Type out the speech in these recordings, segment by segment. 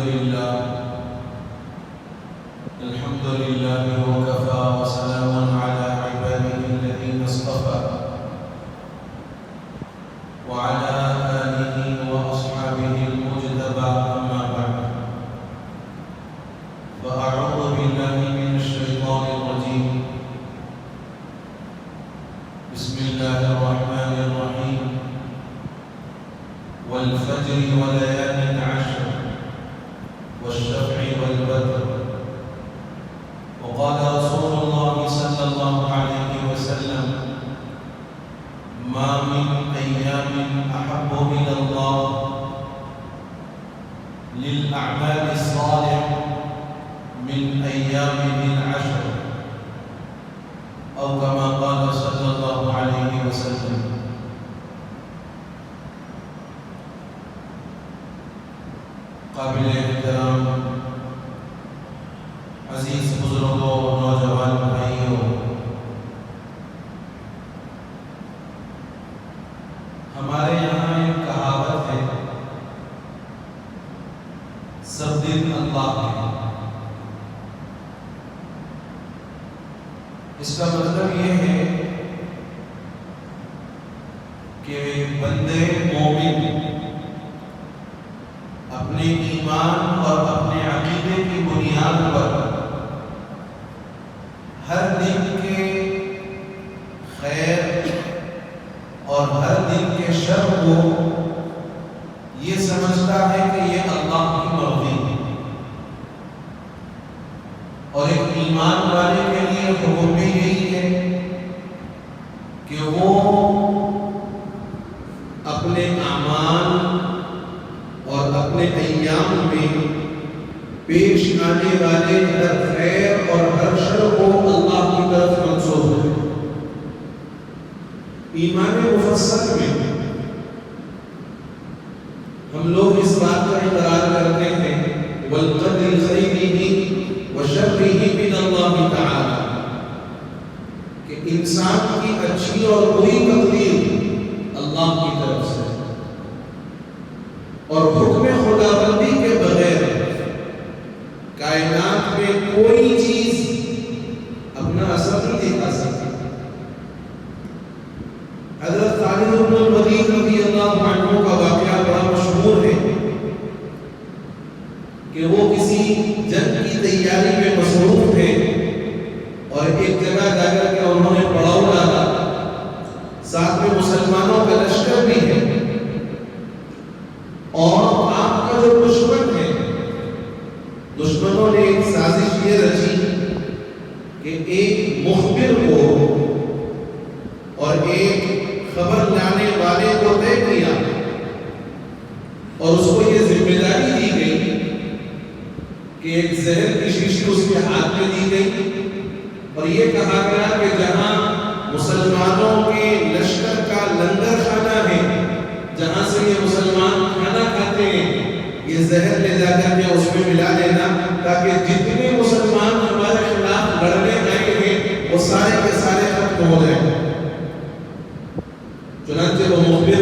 لله وكفى وسلام على عباده الذين اصطفى وعلى آله وأصحابه المجتبى أما بعد فأعوذ بالله من الشيطان الرجيم بسم الله الرحمن الرحيم والفجر وليال عشر والشفع والوتر وقال رسول الله صلى الله عليه وسلم ما من أيام أحب إلى الله للأعمال الصالحة من أيامه العشر أو كما قال صلى الله عليه وسلم. قابل احترام عزیز بزرگوں نوجوان بھائیوں، ہمارے یہاں ایک کہاوت ہے، سب دن اللہ کے۔ اس کا مطلب یہ ہے کہ بندے مومن اپنے ایمان اور اپنے عقیدے کی بنیاد پر ہر دن کے خیر اور ہر دن کے شر کو یہ سمجھتا ہے کہ یہ اللہ کی مرضی ہے، اور ایک ایمان والے کے لیے حکم بھی یہی ہے کہ وہ اپنے اعمال اور اپنے ایام میں پیش آنے والے ہر خیر اور ہر شر کو اللہ کی طرف منسوب ہے۔ ایمان مفصل میں ہم لوگ اس بات کا اقرار کرتے ہیں وَالْقَدْرِ خَيْرِهِ وَشَرِّهِ مِنَ اللَّهِ تَعَالَى، کہ انسان کی اچھی اور بری تقدیر اللہ کی طرف سے، اور حکم خداوندی کے بغیر کائنات میں کوئی چیز اپنا اثر نہیں دکھا سکتی۔ حضرت خالد بن الولید رضی اللہ عنہ کا واقعہ بڑا مشہور ہے کہ وہ کسی جنگ کی تیاری میں مصروف تھے اور ایک جگہ جا کر کے انہوں نے پڑاؤ ڈالا، ساتھ میں مسلمانوں کا لشکر بھی ہے، اور آپ کا جو دشمن ہے، دشمنوں نے ایک سازش یہ رچی کہ ایک مخبر کو اور ایک خبر لانے والے کو طے کیا، اور اس کو یہ ذمہ داری دی گئی کہ ایک زہر کی شیشی اس کے ہاتھ میں دی گئی، اور یہ کہا گیا کہ جہاں مسلمانوں کے لشکر کا لنگر خانہ ہے، جہاں سے یہ مسلمان کھانا کھاتے ہیں، یہ زہر لے جا کر کے اس میں ملا دینا، تاکہ جتنے مسلمان ہمارے خلاف لڑنے آئے ہیں وہ سارے کے سارے ختم ہو جائیں۔ چنانچہ وہ مخبر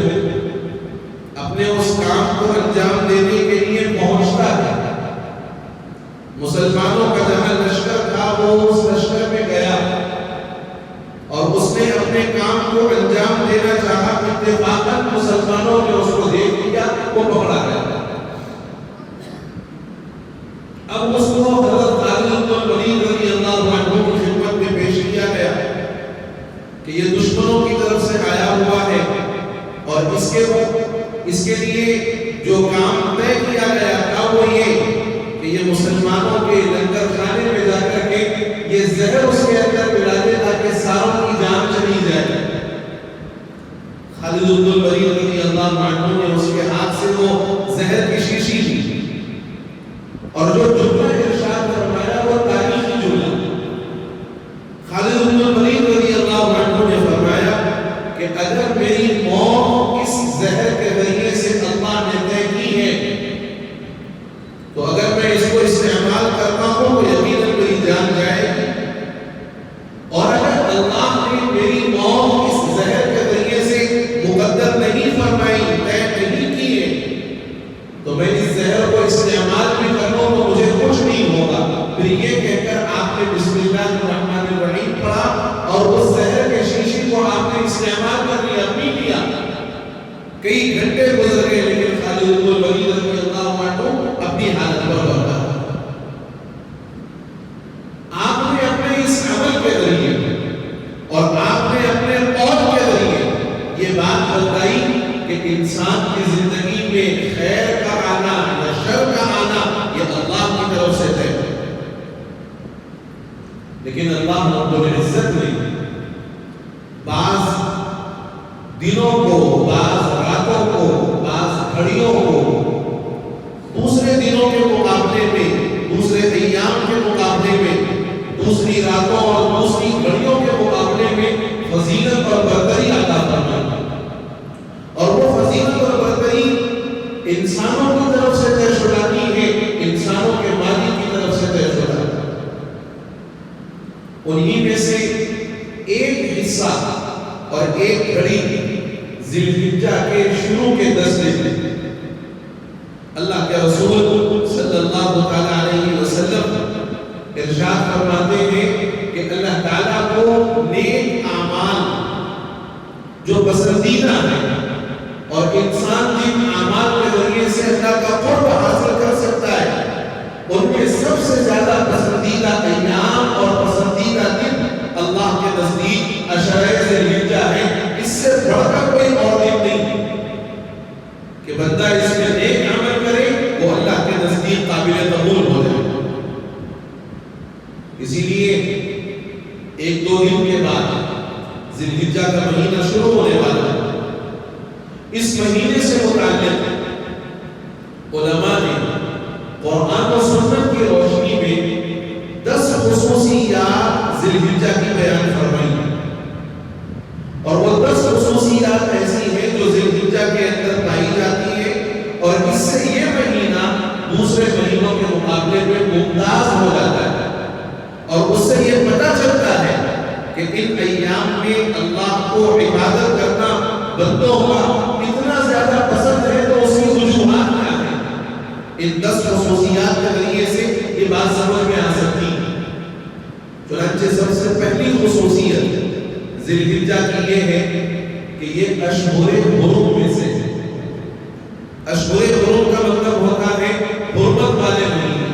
اپنے اس کام کو انجام دینے کے لیے پہنچتا ہے، مسلمانوں کا جہاں لشکر تھا وہ اس لشکر میں گیا، اور اس نے اپنے کام کو انجام دینا چاہا، اتفاقاً مسلمانوں نے اس کو دیکھ لیا، وہ پکڑا گیا۔ اب اس کو حضرت خالد بن الولید رضی اللہ عنہ کی خدمت میں پیش کیا گیا کہ یہ دشمنوں کی طرف سے آیا ہوا ہے، اور اس کے لیے جو کام طے کیا گیا تھا وہ یہ کہ یہ مسلمانوں کے لنگر خانے میں جا کر کے یہ زہر اس کے اندر ملا دے تاکہ ساروں کی جان چلی جائے۔ خالد بن الولید رضی اللہ عنہ نے اس کے ہاتھ سے وہ زہر کی شیشی لی، اور جو جملہ ارشاد فرمایا وہ تاریخی جملہ۔ خالد بن الولید رضی اللہ عنہ نے فرمایا کہ اگر میری موت اس زہر کے ذریعے سے اللہ نے طے کی ہے تو اگر میں اس کو استعمال کرتا ہوں تو یقیناً میری جان جائے گی، اور اگر اللہ نے میری موت اس زہر کے ذریعے سے مقدر نہیں فرمائی، طے نہیں کی ہے، تو میں اس زہر کو استعمال بھی انسان کی زندگی میں خیر کا آنا یا شر کا آنا یہ اللہ کی طرف سے ہے، لیکن اللہ رب العزت نے بعض دنوں کو، بعض راتوں کو، بعض گھڑیوں کو دوسرے دنوں کے مقابلے میں، دوسرے ایام کے مقابلے میں، دوسری راتوں اور دوسری گھڑیوں کے مقابلے میں فضیلت اور برتری عطا فرمائی، اور وہ فضیلت اور برتری انسانوں کی طرف سے طے شدہ کی ہے، انسانوں کے مالک کی طرف سے طے شدہ۔ انہی میں سے ایک حصہ اور ایک گھڑی ذی الحجہ کے شروع کے 10 دن اللہ کے رسول صلی اللہ تعالی علیہ وسلم ارشاد فرماتے ہیں کہ اللہ تعالیٰ کو نیک اعمال جو پسندیدہ ہیں اور انسان جن اعمال کے ذریعے سے اللہ کا قرب حاصل کر سکتا ہے، ان میں سب سے زیادہ پسندیدہ ایام اور پسندیدہ دن اللہ کے نزدیک عشرہ ذی الحجہ ہے۔ اس سے بڑھ کر کوئی اور دن نہیں کہ بندہ اس میں نیک عمل کرے وہ اللہ کے نزدیک قابل قبول ہو جائے۔ اسی لیے 1-2 دن کے بعد ذی الحجہ کا مہینہ شروع ہونے والا ہے۔ اس مہینے سے متعلق علماء نے قرآن و سنت کی روشنی میں 10 خصوصیات ذی الحجہ کی بیان فرمائی، اور وہ 10 خصوصیات ایسی ہیں جو ذی الحجہ کے اندر پائی جاتی ہے، اور اس سے یہ مہینہ دوسرے مہینوں کے مقابلے میں ممتاز ہو جاتا ہے، اور اس سے یہ پتہ چلتا ہے کہ ان ایام میں اللہ کو عبادت کرنا بندوں کا اتنا زیادہ پسند ہے تو اس کی وجوہات کیا ہیں۔ ان 10 خصوصیات کے ذریعے سے یہ بات سمجھ میں آ سکتی ہے۔ چنانچہ سب سے پہلی خصوصیت ذی الحجہ کی یہ ہے کہ یہ اشہر حرم میں سے ہے۔ اشہر حرم کا مطلب ہوتا ہے حرمت والے مہینے،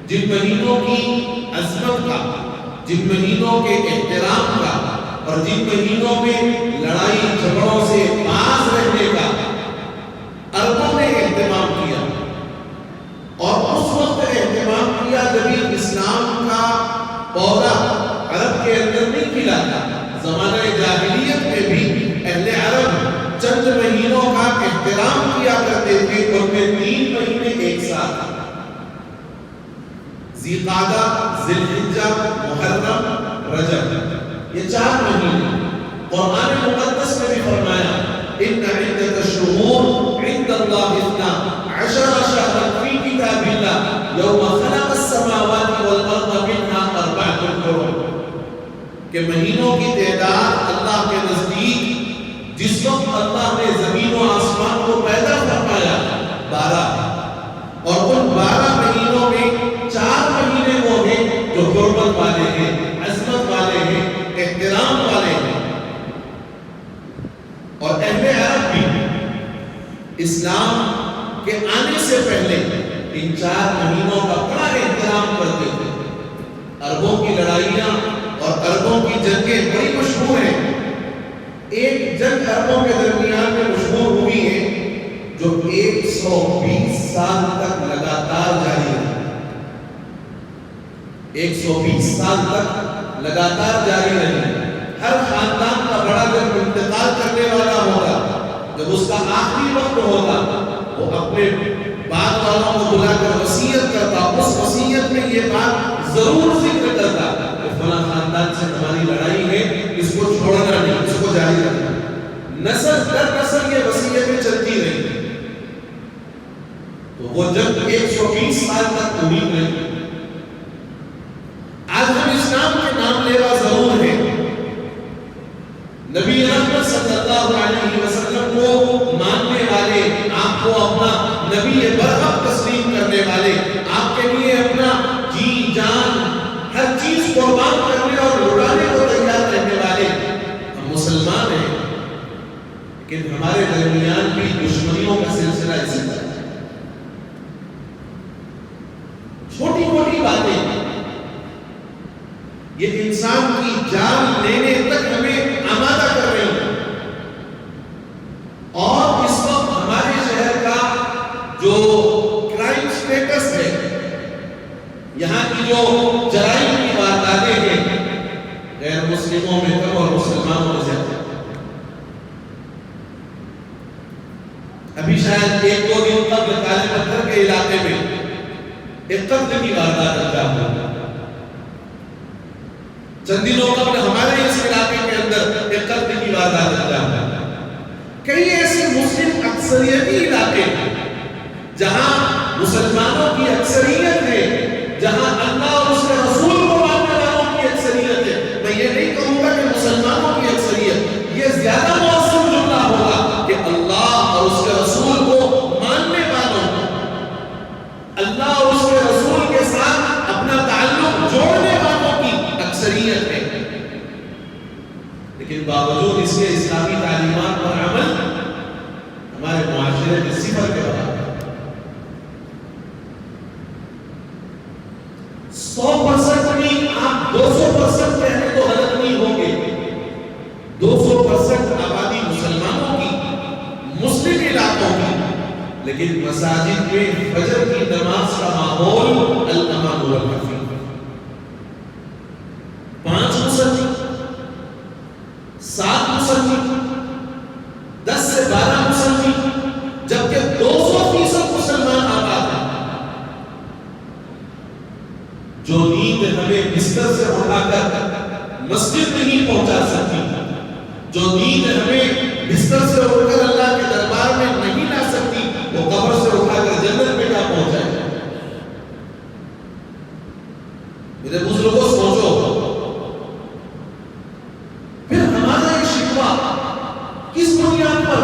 جن مہینوں کی عظمت کا، جن مہینوں کے احترام کا، اور جن مہینوں میں لڑائی جھگڑوں سے باز رہنے کا عربوں نے اہتمام کیا، اور اس وقت اہتمام کیا جب اسلام کا پودا عرب کے اندر نہیں کھلا تھا۔ زمانہ جاہلیت میں بھی اہل عرب چند مہینوں کا احترام کیا کرتے تھے، ان میں 3 مہینے ایک ساتھ، ذی قعدہ، ذی الحجہ، محرم، رجب، یہ 4 مہینے۔ قرآن مقدس میں بھی فرمایا ان عدۃ الشہور عند اللہ 12 شہرا فی کتاب اللہ یوم خلق السماوات والارض منها 4 حرم، کہ مہینوں کی تعداد اللہ کے نزدیک جس وقت اللہ نے زمین و آسمان کو پیدا فرمایا 12 ہے، اور ان 12 مہینوں میں 4 مہینے وہ ہیں جو حرمت والے ہیں، عظمت والے ہیں، احترام والے ہیں۔ اور اہل عرب بھی اسلام کے آنے سے پہلے ان 4 مہینوں کا بڑا احترام کرتے تھے۔ عربوں کی لڑائیاں اور عربوں کی جنگیں بڑی مشہور ہیں۔ ایک جنگ عربوں کے درمیان میں مشہور ہوئی ہے جو 120 سال تک لگاتار جاری رہی، 120 سال تک لگاتار جاری رہی۔ ہر خاندان کا بڑا جب انتقال کرنے والا ہوگا، جب اس کا آخری وقت ہوگا، وہ اپنے بعد والوں کو بلا کر وصیت کرتا، اس وصیت میں یہ بات ضرور ذکر کرتا کہ فلاں خاندان سے ہماری لڑائی ہے، اس کو چھوڑنا نہیں، اس کو جاری رکھنا۔ نسل در نسل یہ وصیتیں چلتی رہی، تو وہ جب 120 سال تک پوری رہی۔ آج ہم اسلام کے نام لیوا ضرور ہیں، نبی رحمت صلی اللہ علیہ وسلم کو ماننے والے، آپ کو اپنا نبی برحق تسلیم کرنے والے، آپ کے لیے اپنا جی جان ہر چیز قربان کرنے اور لٹانے کو تیار رہنے والے ہم مسلمان ہیں، لیکن ہمارے درمیان بھی دشمنیوں کا سلسلہ اسی طرح ہے۔ چھوٹی موٹی باتیں یہ انسان کی جان لینے تک ہمیں آمادہ کر رہی ہیں، اور مسلموں میں کم اور مسلمانوں میں زیادہ. ابھی شاید 1-2 دن قبل کالے پتھر کے علاقے میں ایک قتل کی واردات انجام ہوئی. چند دنوں قبل ہمارے اس علاقے کے اندر ایک قتل کی واردات انجام ہوئی. کئی ایسے مسلم اکثریتی علاقے ہیں جہاں مسلمانوں کی اکثریت ہے، جہاں اللہ اور اس کے رسول کو ماننے والوں کی اکثریت ہے. میں یہ نہیں کہوں گا کہ مسلمانوں کی اکثریت، یہ زیادہ مؤثر جملہ ہوگا کہ اللہ اور اس کے رسول کو ماننے والوں، اللہ اور اس کے رسول کے ساتھ اپنا تعلق جوڑنے والوں کی اکثریت ہے. لیکن باوجود اس کے اسلامی تعلیمات پر عمل ہمارے معاشرے میں صفر کے برابر. 100% نہیں، آپ 200% کہنے تو غلط نہیں ہوں گے. 200% آبادی مسلمانوں کی، مسلم علاقوں کی، لیکن مساجد میں فجر کی نماز کا ماحول الامن والعافیہ. 5 مسلم، 7 مسلم، 10 سے 12 مسلم، جبکہ 200% مسلمان آباد ہیں. جو نیند ہمیں بستر سے اٹھا کر مسجد نہیں پہنچا سکتی، جو نیند ہمیں بستر سے اٹھ کر اللہ کے دربار میں نہیں لا سکتی، وہ قبر سے اٹھا کر جنت میں کیا پہنچائے. میرے بزرگوں سوچو، پھر ہمارا یہ شکوہ کس بنیاد پر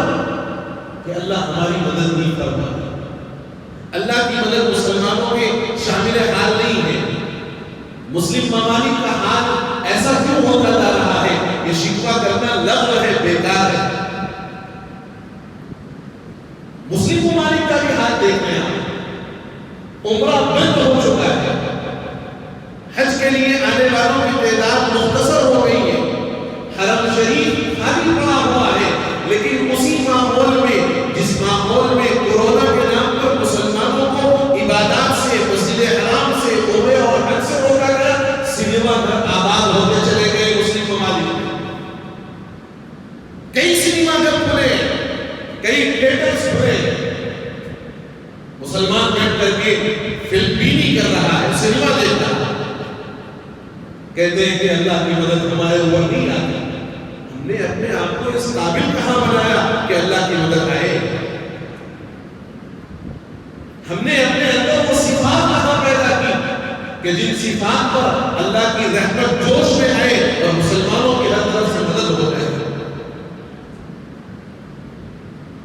کہ اللہ ہماری مدد نہیں کر پاتا. اللہ کی مدد مسلمانوں کے شامل حال نہیں ہے. مسلم ممالک کا حال ایسا کیوں ہوتا جا رہا ہے؟ یہ شکوہ کرنا لغو ہے، بیکار ہے. مسلم ممالک کا بھی حال دیکھیں آپ. عمرہ بند ہو چکا ہے، حج کے لیے آنے والوں کی تعداد مختصر ہو گئی ہے، حرم شریف خالی پڑا ہوا ہے. لیکن اسی ماحول میں، جس ماحول میں کورونا کے نام پر مسلمانوں کو عبادات سے، مسجد حرام سے، عمرے اور حج سے روکا گیا، سنیما گھر آباد ہوتے چلے گئے مسلم ممالک میں. کئی سنیما گھر کھلے، کئی تھیٹرز کھلے. مسلمان بیٹھ کر کے فلم بینی کر رہا ہے، سنیما دیکھ رہا ہے. کہتے ہیں کہ اللہ کی مدد ہمارے اوپر نہیں آتی. ہم نے اپنے آپ کو اس قابل کہاں بنایا کہ اللہ کی مدد آئے؟ ہم نے اپنے اندر وہ صفات کہاں پیدا کی کہ جن صفات پر اللہ کی رحمت جوش میں آئے اور مسلمانوں کی ہر طرف سے مدد ہو جائے.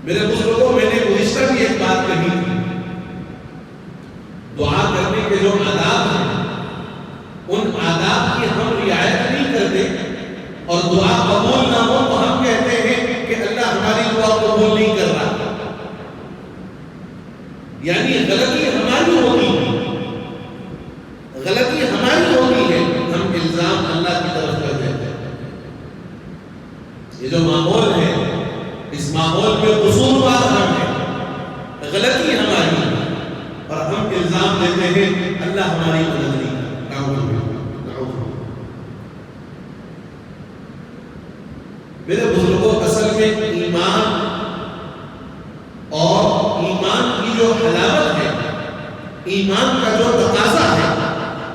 میرے بزرگوں، میں نے گزشتہ بھی ایک بات کہی تھی، دعا کرنے کے جو آداب ہیں ان آداب کی ہم رعایت نہیں کرتے اور دعا قبول نہ ہو تو ہم کہتے ہیں کہ اللہ ہماری دعا قبول نہیں کر رہا. یعنی غلطی ہماری ہوتی ہے، غلطی ہماری ہوتی ہے، ہم الزام اللہ کی طرف کر دیتے ہیں. یہ جو ماحول ہے، اس ماحول میں قصوروار ہم ہیں، غلطی ہماری ہے اور ہم الزام دیتے ہیں اللہ ہماری مدد نہیں کرتا. میرے بزرگوں، اصل میں ایمان اور ایمان کی جو حلاوت ہے، ایمان کا جو تقاضا ہے،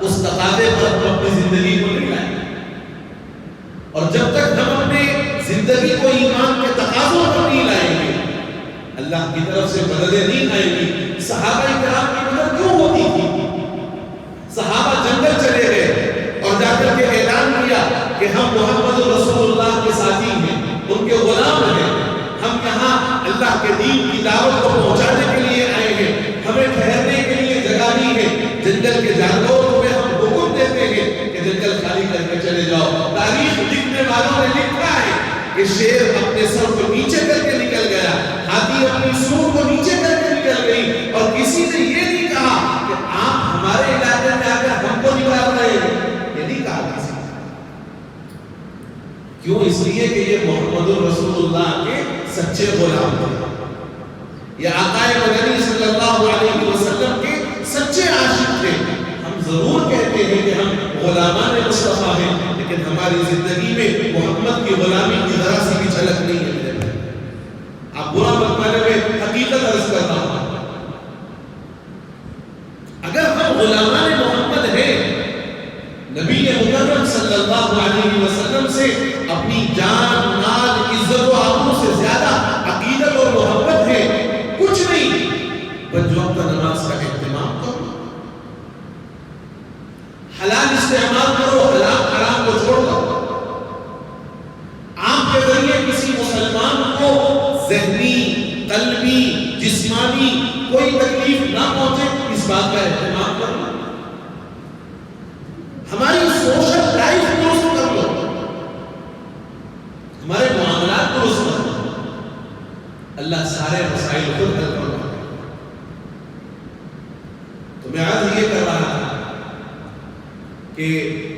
اس تقاضے پر ہم اپنی زندگی کو نہیں لائیں. اور جب تک ہم اپنے زندگی کو ایمان کے تقاضوں پر نہیں لائیں گے، اللہ کی طرف سے مددیں نہیں آئیں گی. صحابہ کرام کی مدد کیوں ہوتی تھی؟ صحابہ جنگل چلے گئے اور جا کر کے اعلان کیا کہ ہم محمد رسول اللہ کے ساتھی ہیں، ان کے غلام ہیں، ہم یہاں اللہ کے دین کی دعوت کو پہنچانے کے لیے آئے ہیں، ہمیں ٹھہرنے کے لیے جگہ نہیں ہے. جنگل کے جانوروں میں ہم حکم دیتے ہیں کہ جنگل خالی کر کے چلے جاؤ. تاریخ لکھنے والوں نے لکھا ہے کہ شیر اپنے سر کو نیچے کر کے نکل گیا، ہاتھی اپنی سونڈ کو نیچے کر کے نکل گئی، اور کسی نے یہ نہیں کہا کہ آپ ہمارے علاقے میں آ کر ہم کو نکال رہے ہیں. یہ نہیں کہا کسی نے. کیوں؟ اس لیے کہ یہ محمد رسول اللہ کے سچے غلام تھے، یہ آقا مدنی صلی اللہ علیہ وسلم کے سچے عاشق تھے. ہم ضرور کہتے ہیں کہ ہم غلامان مصطفیٰ ہیں، لیکن ہماری زندگی میں محمد کی غلامی کی ذرا سی بھی جھلک نہیں ہے میرے بھائی. آپ برا مت مانے، میں حقیقت عرض کرتا ہوں. اگر ہم غلامان محمد ہیں، نبی مکرم صلی اللہ علیہ وسلم سے اپنی جان، مال، عزت و آبرو سے زیادہ عقیدت اور محبت ہے، کچھ نہیں، بس وقت نماز کا اہتمام کرو، حلال استعمال کرو، حرام کو چھوڑ دو. آپ کے ذریعے کسی مسلمان کو ذہنی، قلبی، جسمانی کوئی تکلیف نہ پہنچے، اس بات کا اہتمام کرو. ہماری سوشل لائف درست کر لو، ہمارے معاملات درست کر لو، اللہ سارے مسائل خود حل کر لو. تو میں آج یہ کر رہا تھا کہ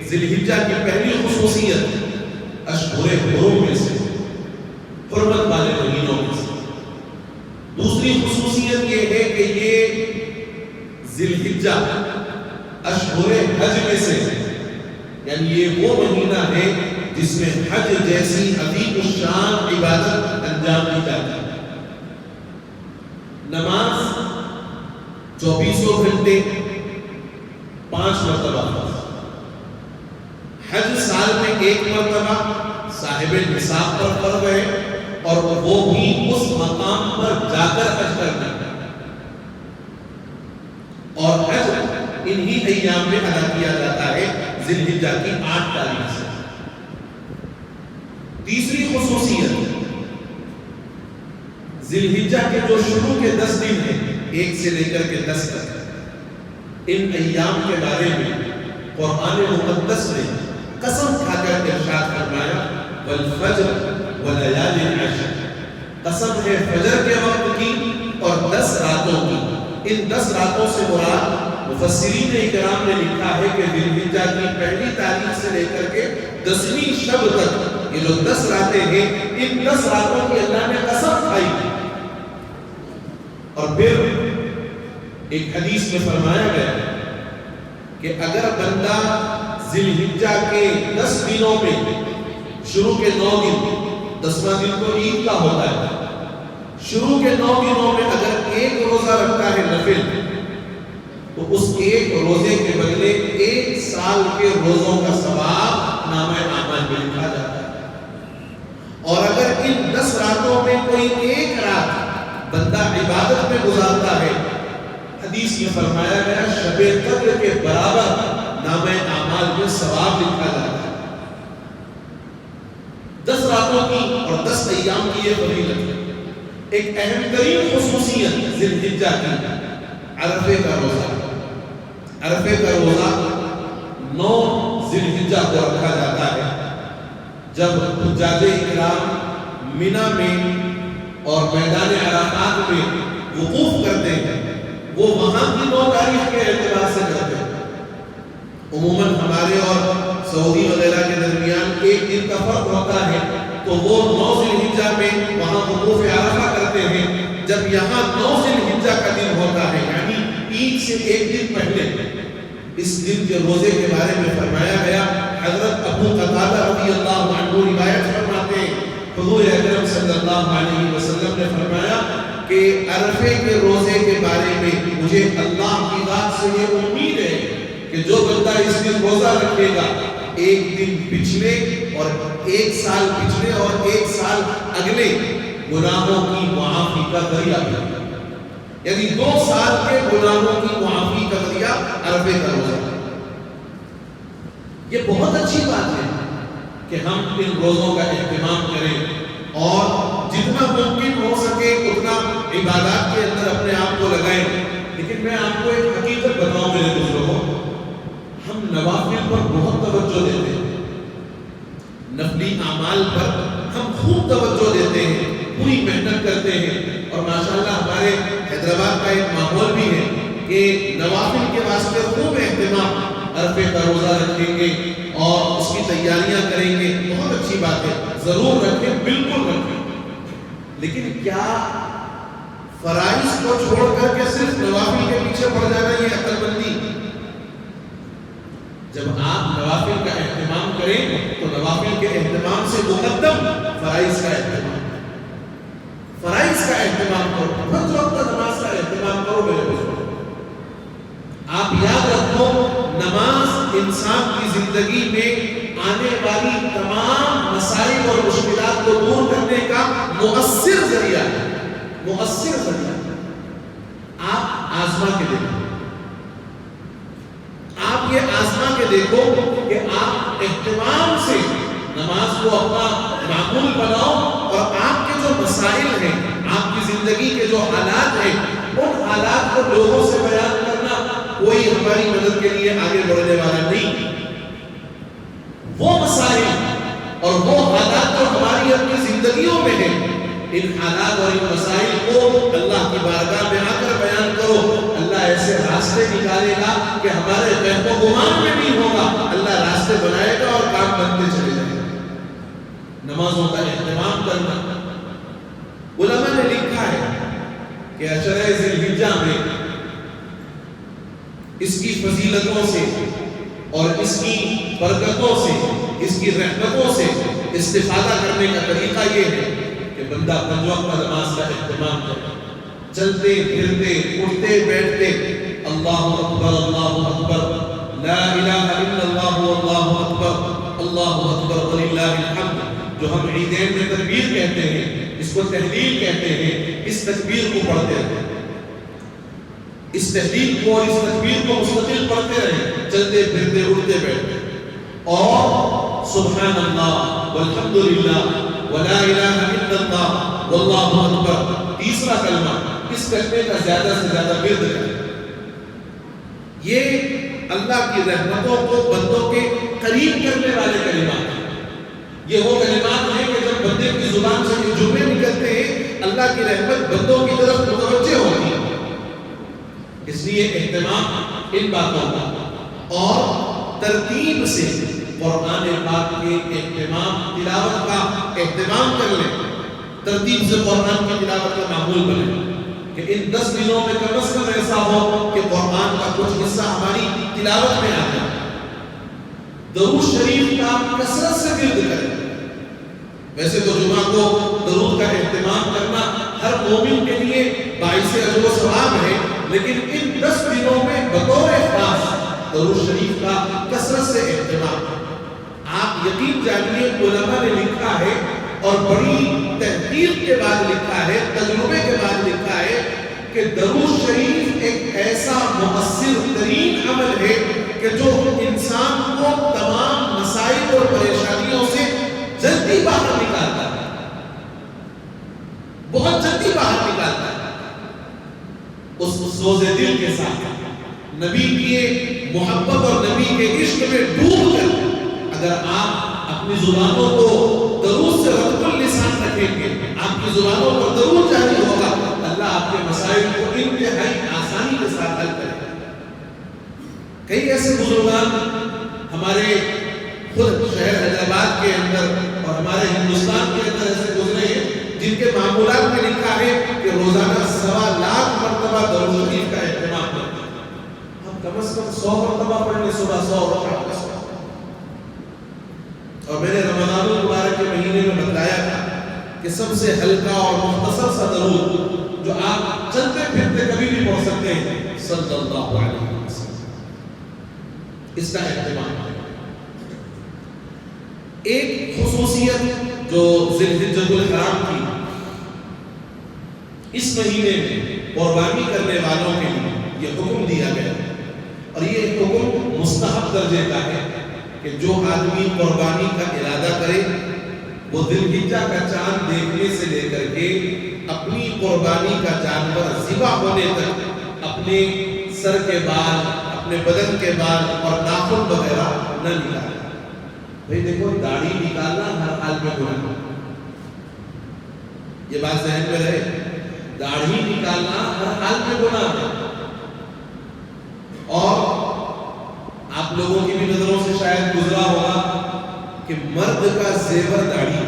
ذی الحجہ کی پہلی خصوصیت اشہر حرم میں سے، حرمت والے مہینوں میں سے. دوسری خصوصیت یہ ہے کہ یہ ذی الحجہ اشہر حج میں سے، یعنی یہ وہ مہینہ ہے جس میں حج جیسی عظیم الشان عبادت انجام دی جاتی ہے. نماز 24 گھنٹے 5 مرتبہ، حج سال میں 1 مرتبہ صاحب نصاب پر فرض ہے، اور وہ بھی اس مقام پر جا کر حج کرنا ہے. اور حج انہی ایام میں ادا کیا جاتا ہے ذی الحجہ کی 8 تاریخ سے. تیسری خصوصیت، ذی الحجہ کے جو شروع کے 10 دن ہیں، 1 سے لے کر کے 10 تک، ان ایام کے بارے میں قرآن مقدس نے قسم کھا کر ارشاد فرمایا والفجر ولیال عشر. قسم ہے فجر کے وقت کی اور 10 راتوں کی. ان 10 راتوں سے مراد مفسرین اکرام نے لکھا ہے کہ ذی الحجہ کی پہلی تاریخ سے لے کر کے 10ویں شب تک یہ جو 10 راتیں ہیں، ان 10 راتوں کی اللہ نے قسم کھائی. اور پھر ایک حدیث میں فرمایا گیا کہ اگر بندہ ذی الحجہ کے 10 دنوں میں شروع کے 9 دن، 10واں دن تو عید کا ہوتا ہے، شروع کے 9 دنوں میں اگر 1 روزہ رکھتا ہے نفل، تو اس 1 روزے کے بدلے 1 سال کے روزوں کا ثواب نامہ اعمال میں لکھا جاتا ہے. اور اگر ان 10 راتوں میں کوئی 1 رات بندہ عبادت میں گزارتا ہے، حدیث میں فرمایا گیا شب قدر کے برابر نامہ اعمال میں ثواب لکھا جاتا ہے. 10 راتوں کی اور 10 ایام کی یہ فضیلت ہے. ایک اہم ترین خصوصیت ذی الحجہ کی عرفے کا روزہ. عرفے کا روزہ 9 ذی الحجہ کو رکھا جاتا ہے، جب حجاج اکرام منی میں اور میدان عرفات میں وقوف کرتے ہیں. وہ وہاں کی 9 تاریخ کے اعتبار سے کرتے ہیں. عموماً ہمارے اور سعودی وغیرہ کے درمیان 1 دن کا فرق ہوتا ہے، تو وہ 9 ذی الحجہ میں وہاں وقوف عرفہ کرتے ہیں. جب یہاں 9 ذی الحجہ کا دن ہوتا ہے، یعنی عید سے 1 دن پہلے، اس دن کے روزے کے بارے میں فرمایا گیا. حضرت ابو قتادہ رضی اللہ عنہ روایت فرماتے ہیں حضور اکرم صلی اللہ علیہ وسلم نے فرمایا کہ عرفے کے روزے کے بارے میں مجھے اللہ کی ذات سے یہ امید ہے کہ جو بندہ اس دن روزہ رکھے گا، 1 دن پچھلے اور 1 سال پچھلے اور 1 سال اگلے گناہوں کی معافی کا ذریعہ بنے. یعنی 2 سال کے گناہوں کی معافی کا ذریعہ عرفے کا روزہ. یہ بہت اچھی بات ہے کہ ہم ان روزوں کا اہتمام کریں اور جتنا ممکن ہو سکے اتنا عبادات کے اندر اپنے آپ کو لگائیں. لیکن میں آپ کو ایک حقیقت بتاؤں میرے دوستوں، ہم نوافل پر بہت توجہ دیتے ہیں، نفلی اعمال پر ہم خوب توجہ دیتے ہیں، پوری محنت کرتے ہیں. اور ماشاءاللہ ہمارے حیدرآباد کا ایک ماحول بھی ہے کہ نوافل کے واسطے خوب اہتمام، عرفے کا روزہ رکھیں گے اور اس کی تیاریاں کریں گے. بہت اچھی بات ہے، ضرور رکھیں، بالکل رکھیں. لیکن کیا فرائض کو چھوڑ کر کے صرف نوافل کے پیچھے پڑ جانا یہ عقل مندی؟ جب آپ نوافل کا اہتمام کریں تو نوافل کے اہتمام سے مقدم فرائض کا اہتمام کریں، فرائض کا اہتمام کرو، 5 وقت نماز کا اہتمام کرو میرے بزرگوں۔ آپ یاد رکھو نماز انسان کی زندگی میں آنے والی تمام مسائل اور مشکلات کو دور کرنے کا مؤثر ذریعہ ہے، مؤثر ذریعہ۔ آپ آزما کے دیکھو، آپ یہ آزما کے دیکھو کہ آپ اہتمام سے نماز کو اپنا معمول بناؤ، اور آپ کے جو مسائل ہیں، آپ کی زندگی کے جو حالات ہیں، ان حالات کو لوگوں سے بیان کرنا کوئی ہماری مدد کے لیے آگے بڑھنے والا نہیں۔ وہ مسائل اور وہ حالات جو ہماری اپنی زندگیوں میں ہیں، ان حالات اور ان مسائل کو اللہ کی بارگاہ میں آ کر بیان کرو۔ اللہ ایسے راستے نکالے گا کہ ہمارے فہم و گمان میں نہیں ہوگا، اللہ راستے بنائے گا اور کام بنتے چلے جائیں گے۔ نمازوں کا اہتمام کرنا، علماء نے لکھا ہے کہ عشرہ ذی الحجہ میں اس کی فضیلتوں سے اور اس کی برکتوں سے، اس کی رحمتوں سے استفادہ کرنے کا طریقہ یہ ہے کہ بندہ 5 وقت نماز کا اہتمام کرے، چلتے پھرتے اٹھتے بیٹھتے اللہ اکبر اللہ اکبر، لا الہ الا اللہ واللہ اکبر، اللہ اکبر وللہ الحمد، جو ہم عیدین میں تکبیر کہتے ہیں، اس کو تحلیل کہتے ہیں، اس تکبیر کو پڑھتے رہیں، اس تحلیل کو اور اس تکبیر کو مستقل پڑھتے رہیں، چلتے پھرتے اٹھتے بیٹھتے، اور سبحان اللہ والحمدللہ ولا الہ الا اللہ واللہ اکبر، تیسرا کلمہ، اس کلمے کا زیادہ سے زیادہ ورد کریں۔ یہ اللہ کی رحمتوں کو بندوں کے قریب کرنے والے کلمات ہیں۔ یہ وہ کلمات ہیں کہ جب بندے کی زبان سے یہ جملے نکلتے ہیں، اللہ کی رحمت بندوں کی طرف متوجہ ہوتی ہے۔ اس لیے اہتمام ان باتوں کا اور ترتیب سے قرآن پاک کے اہتمام، تلاوت کا اہتمام کر لیں، ترتیب سے قرآن کی تلاوت کا معمول بنے کہ ان 10 دنوں میں کم از کم ایسا ہو کہ قرآن کا کچھ حصہ ہماری تلاوت میں آ جائے۔ درود شریف کا کثرت سے ورد کریں۔ ویسے تو جمعہ کو درود کا اہتمام کرنا ہر مومن کے لیے باعث اجر و ثواب ہے، لیکن ان 10 دنوں میں بطور خاص درود شریف کا کثرت سے اہتمام۔ آپ یقین جانیے علماء نے لکھا ہے اور بڑی تحقیق کے بعد لکھا ہے، تجربے کے بعد لکھا ہے کہ درود شریف ایک ایسا مؤثر ترین عمل ہے کہ جو انسان کو تمام مسائل اور پریشانیوں سے جلدی باہر نکالتا ہے، بہت جلدی باہر نکالتا ہے۔ اس سوز دل کے ساتھ نبی کی محبت اور نبی کے عشق میں ڈوب کر اگر آپ اپنی زبانوں کو درود سے رطب اللسان رکھیں گے، آپ کی زبانوں پر درود جاری ہوگا، اللہ آپ کے مسائل کو انتہائی آسانی کے ساتھ حل کرے گا۔ کئی ایسے بزرگان ہمارے خود شہر حیدرآباد کے اندر اور ہمارے ہندوستان کے اندر ایسے گزرے ہیں جن کے معمولات میں لکھا ہے کہ روزانہ 1.25 لاکھ مرتبہ درود شریف کا اہتمام کرتے ہیں۔ ہم کم از کم 100 مرتبہ پڑھ لیں، صبح 100 اور شام کو 100۔ اور میں نے رمضان المبارک کے مہینے میں بتلایا تھا کہ سب سے ہلکا اور مختصر سا درود جو آپ چلتے پھرتے کبھی بھی پڑھ سکتے ہیں، صلی اللہ علیہ وسلم، اس کا اہتمام ہے۔ ایک خصوصیت جو ذی الحجۃ الحرام کی، اس مہینے میں قربانی کرنے والوں کے لیے یہ حکم دیا گیا اور یہ حکم مستحب درجے کا ہے کہ جو آدمی قربانی کا ارادہ کرے وہ ذی الحجہ کا چاند دیکھنے سے لے کر کے اپنی قربانی کا جانور ذبح ہونے تک اپنے سر کے بال، اپنے بدن کے بال اور ناخن وغیرہ نہ نکالے۔ بھئی دیکھو، داڑھی نکالنا ہر حال میں گناہ ہے، یہ بات ذہن میں رہے، داڑھی نکالنا ہر حال میں گناہ ہے۔ اور آپ لوگوں کی بھی نظروں سے شاید گزرا ہوگا کہ مرد کا زیور داڑھی،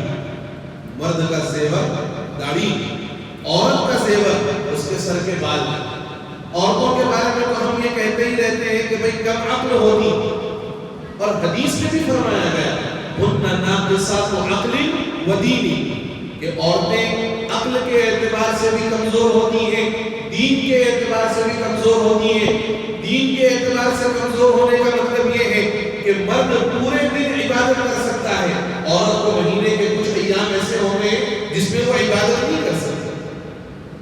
مرد کا زیور داڑھی، عورت کا زیور اس کے سر کے بال۔ عورتوں کے بارے میں تو ہم یہ کہتے ہی رہتے ہیں کہ بھئی کم عقل ہوتی، اور حدیث میں بھی فرمایا گیا ہن ناقصات عقل و دین، کہ عورتیں عقل کے اعتبار سے بھی کمزور ہوتی ہیں، دین کے اعتبار سے بھی کمزور ہوتی ہیں۔ دین کے اعتبار سے کمزور ہونے کا مطلب یہ ہے کہ مرد پورے دن عبادت کر سکتا ہے، عورت کو مہینے کے کچھ ایام ایسے ہوں گے جس میں وہ عبادت نہیں کر سکتی۔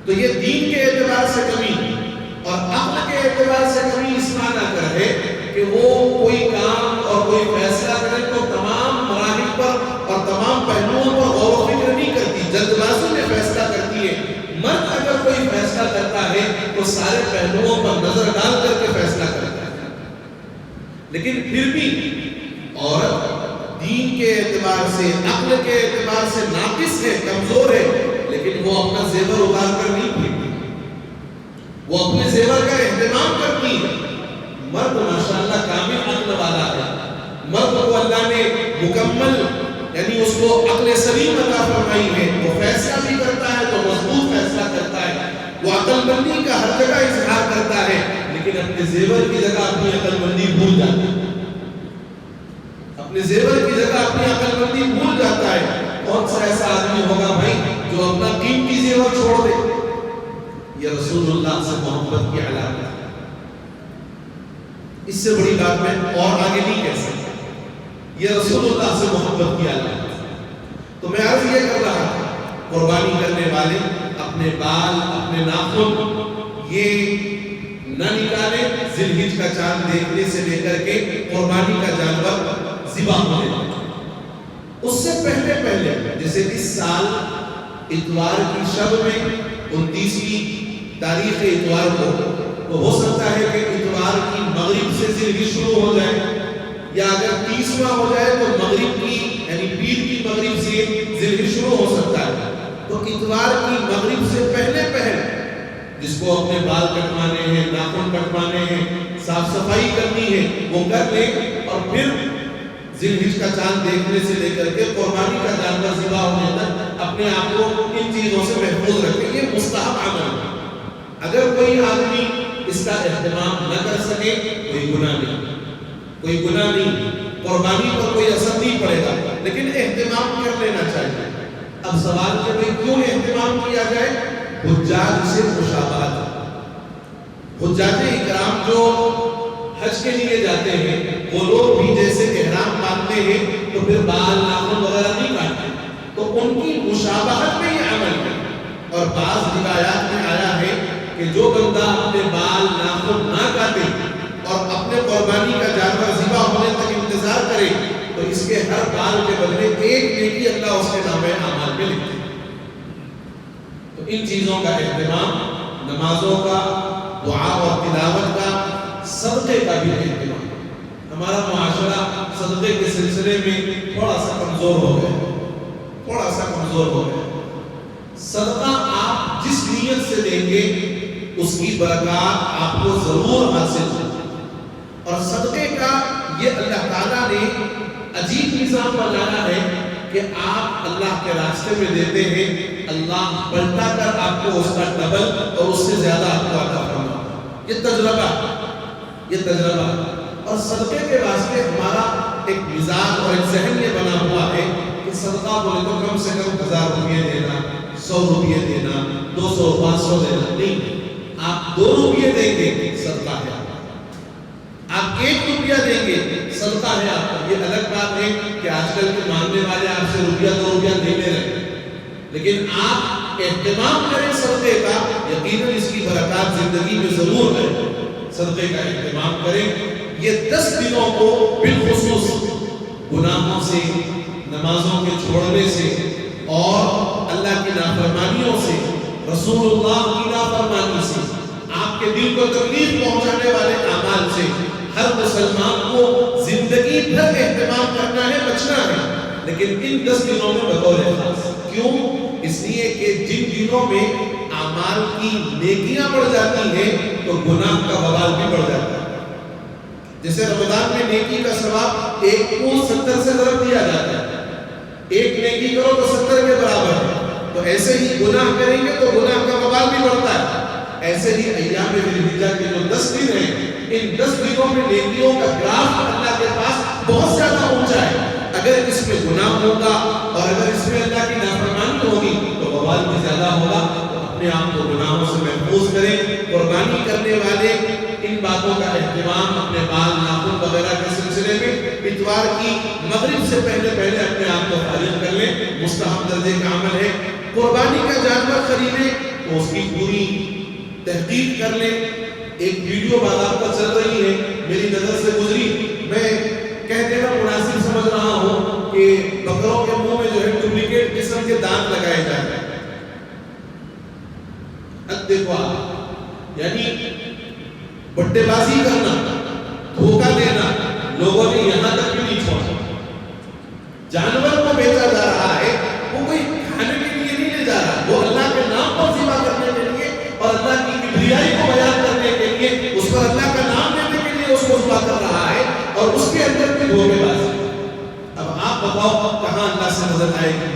تو یہ دین کے اعتبار سے کمی اور عقل کے اعتبار سے کمی اس معنی کر ہے کہ وہ کوئی کام اور کوئی فیصلہ کرے تو تمام مراحل پر اور تمام پہلوؤں پر غور و فکر نہیں کرتی، جلد بازی میں فیصلہ کرتی ہے۔ مرد اگر کوئی فیصلہ کرتا ہے تو سارے پہلوؤں پر نظر ڈال کر کے فیصلہ کرتا ہے، لیکن پھر بھی عورت دین کے اعتبار سے عقل کے اعتبار سے ناقص ہے، کمزور ہے، لیکن وہ اپنا زیور اتار کر نہیں پھرتی، وہ اپنے زیور کا اہتمام کرتی ہے۔ مرد ماشاءاللہ کامل عقل والا ہے، مرد کو اللہ نے مکمل یعنی اس کو عقل سلیم عطا فرمائی ہے، وہ فیصلہ بھی کرتا ہے تو مضبوط فیصلہ کرتا ہے، وہ عقل مندی کا ہر جگہ اظہار کرتا ہے، لیکن اپنے زیور کی جگہ اپنی عقل مندی بھول جاتا ہے، اپنے زیور کی جگہ اپنی عقل مندی بھول جاتا ہے۔ کون سا ایسا آدمی ہوگا بھائی جو اپنا قیمتی زیور چھوڑ دے؟ یہ رسول اللہ سے محبت کی علامت ہے۔ اس سے بڑی بات میں اور آگے نہیں کہہ سکتا، یہ رسول اللہ سے محبت کی علامت ہے۔ تو میں عرض یہ کر رہا تھا، قربانی کرنے والے اپنے بال اپنے ناخن یہ نہ نکالیں ذی الحجہ کا چاند دیکھنے سے لے کر کے قربانی کا جانور ذبح ہونے تک۔ اس سے پہلے جیسے اس سال اتوار کی شب میں 29ویں تاریخ اتوار کو تو ہو سکتا ہے کہ اتوار کی مغرب سے ذی الحجہ شروع ہو جائے، یا اگر 30واں ہو جائے تو مغرب کی یعنی پیر کی مغرب سے ذی الحجہ شروع ہو سکتا ہے۔ تو اتوار کی مغرب سے پہلے جس کو اپنے بال کٹوانے ہیں، ناخن کٹوانے ہیں، صاف صفائی کرنی ہے وہ کر لیں، اور پھر ذی الحجہ کا چاند دیکھنے سے لے کر کے قربانی کا جانور ذبح ہونے تک اپنے آپ کو ان چیزوں سے محفوظ رکھیں۔ یہ مستحب عمل ہے، اگر کوئی آدمی اس کا اہتمام نہ کر سکے کوئی گناہ نہیں، قربانی پر کوئی اثر نہیں پڑے گا، لیکن اہتمام کر لینا چاہیے۔ اب سوال کہ بھئی کیوں اہتمام کیا جائے؟ حجاج سے مشابہت، حجاج اکرام جو حج کے لیے جاتے ہیں وہ لوگ بھی جیسے احرام باندھتے ہیں تو پھر بال ناخن وغیرہ نہیں کاٹتے، تو ان کی مشابہت میں یہ عمل ہے۔ اور بعض روایات میں آیا ہے کہ جو بندہ اپنے بال ناخن نہ کاٹے اور اپنے قربانی کا جانور ذبح ہونے تک انتظار کرے تو اس کے ہر بال کے بدلے ایک نیکی اللہ اس کے نامہ اعمال میں لکھتے ہیں۔ تو ان چیزوں کا اہتمام، نمازوں کا، دعا اور تلاوت کا، صدقے کا بھی اہتمام۔ ہمارا معاشرہ صدقے کے سلسلے میں تھوڑا سا کمزور ہو گیا۔ صدقہ آپ جس نیت سے دیں گے اس کی برکات آپ کو ضرور حاصل ہوگی۔ اور صدقے کا یہ اللہ تعالیٰ نے عجیب نظام بنایا ہے کہ آپ اللہ کے راستے میں دیتے ہیں، اللہ پلٹا کر آپ کو اس کا ڈبل اور اس سے زیادہ آپ کو عطا فرماتا ہے۔ یہ تجربہ اور صدقے کے واسطے ہمارا ایک مزاج اور ایک ذہن یہ بنا ہوا ہے کہ صدقہ بولے تو کم سے کم 1000 روپیے دینا، 100 روپیے دینا، 200 500 دینا، نہیں، آپ 2 روپیے دیں گے صدقہ ہے، آپ 1 روپیہ دیں گے صدقہ ہے آپ کا۔ یہ الگ بات ہے کہ آج کل کے ماننے والے آپ سے روپیہ 2 روپیہ دینے رہے، لیکن آپ اہتمام کریں صدقے کا، یقیناً اس کی برکات زندگی میں ضرور ہے۔ صدقے کا اہتمام کریں۔ یہ 10 دنوں کو بالخصوص گناہوں سے، نمازوں کے چھوڑنے سے اور اللہ کی نافرمانیوں سے، رسول اللہ کی نافرمانی سے، آپ کے دل کو تکلیف پہنچانے والے اعمال سے ہر مسلمان کو زندگی بھر اہتمام کرنا ہے، بچنا ہے، لیکن ان 10 دنوں میں بطور خاص۔ کیوں؟ اس لیے کہ جن دنوں میں اعمال کی نیکیاں بڑھ جاتی ہیں تو گناہ کا وبال بھی بڑھ جاتا ہے۔ جیسے رمضان میں نیکی کا ثواب 1 کو 70 سے ضرب دیا جاتا ہے، 1 نیکی کرو تو 70 کے برابر ہے، تو ایسے ہی گناہ کریں گے تو گناہ کا وبال بھی بڑھتا ہے۔ ایسے ہی ایام ذی الحجہ کے جو 10 دن ہیں ان 10 دنوں میں نیکیوں کا گراف اللہ کے پاس بہت زیادہ اونچا ہے. اگر اس میں گناہ ہوگا اور اگر اس میں اللہ کی نافرمانی ہوگی تو وبال بھی زیادہ ہوگا. تو اپنے آپ کو گناہوں سے محفوظ کریں. قربانی کرنے والے ان باتوں کا اہتمام اپنے بال ناخن وغیرہ کے سلسلے میں اتوار کی مغرب سے پہلے اپنے آپ کو فارغ کر لیں. مستحب درجے کا عمل ہے. قربانی کا جانور خریدیں تو اس کی پوری تحقیق کر لیں. ایک ویڈیو باضابطہ چل رہی ہے, میری نظر سے گزری, میں کہہ دینا مناسب سمجھ رہا ہوں کہ بکروں کے منہ میں جو ہے ڈپلیکیٹ قسم کے دانت لگائے جاتے ہیں. اب دیکھو آپ, یعنی بٹے بازی کرنا, دھوکہ دینا, لوگوں نے یہاں تک بھی نہیں چھوڑا. جانور کو بیچا جا رہا ہے, وہ کوئی کھانے کے لیے نہیں لے جا رہا, وہ اللہ کے نام پر ذبح کرنے کے لیے اور اللہ کی کبریائی کو بیان کرنے کے لیے, اس پر اللہ کا نام لینے کے لیے اس کو ذبح کر رہا ہے, اور اس کے اندر بھی دھوکے بازی. اب آپ بتاؤ کہاں اللہ سے مدد آئے گی,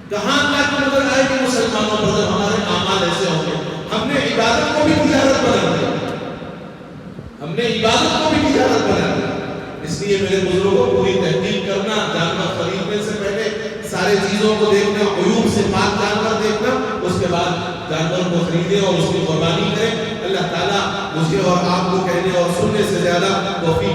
کہاں اللہ کی مدد آئے گی مسلمانوں پر جب ہمارے اعمال ایسے ہوں گے. ہم نے عبادت کو بھی تجارت بنا دیا, ہم نے عبادت کو بھی تجارت بنا دیا. اس لیے میرے بزرگوں پوری تحقیق کرنا, جانور خریدنے سے پہلے سارے چیزوں کو دیکھنا, عیوب سے پاک جانور دیکھنا, اس کے بعد جانور کو خریدیں اور اس کی قربانی کریں. اللہ تعالیٰ مجھے اور آپ کو کہنے اور سننے سے زیادہ توفیق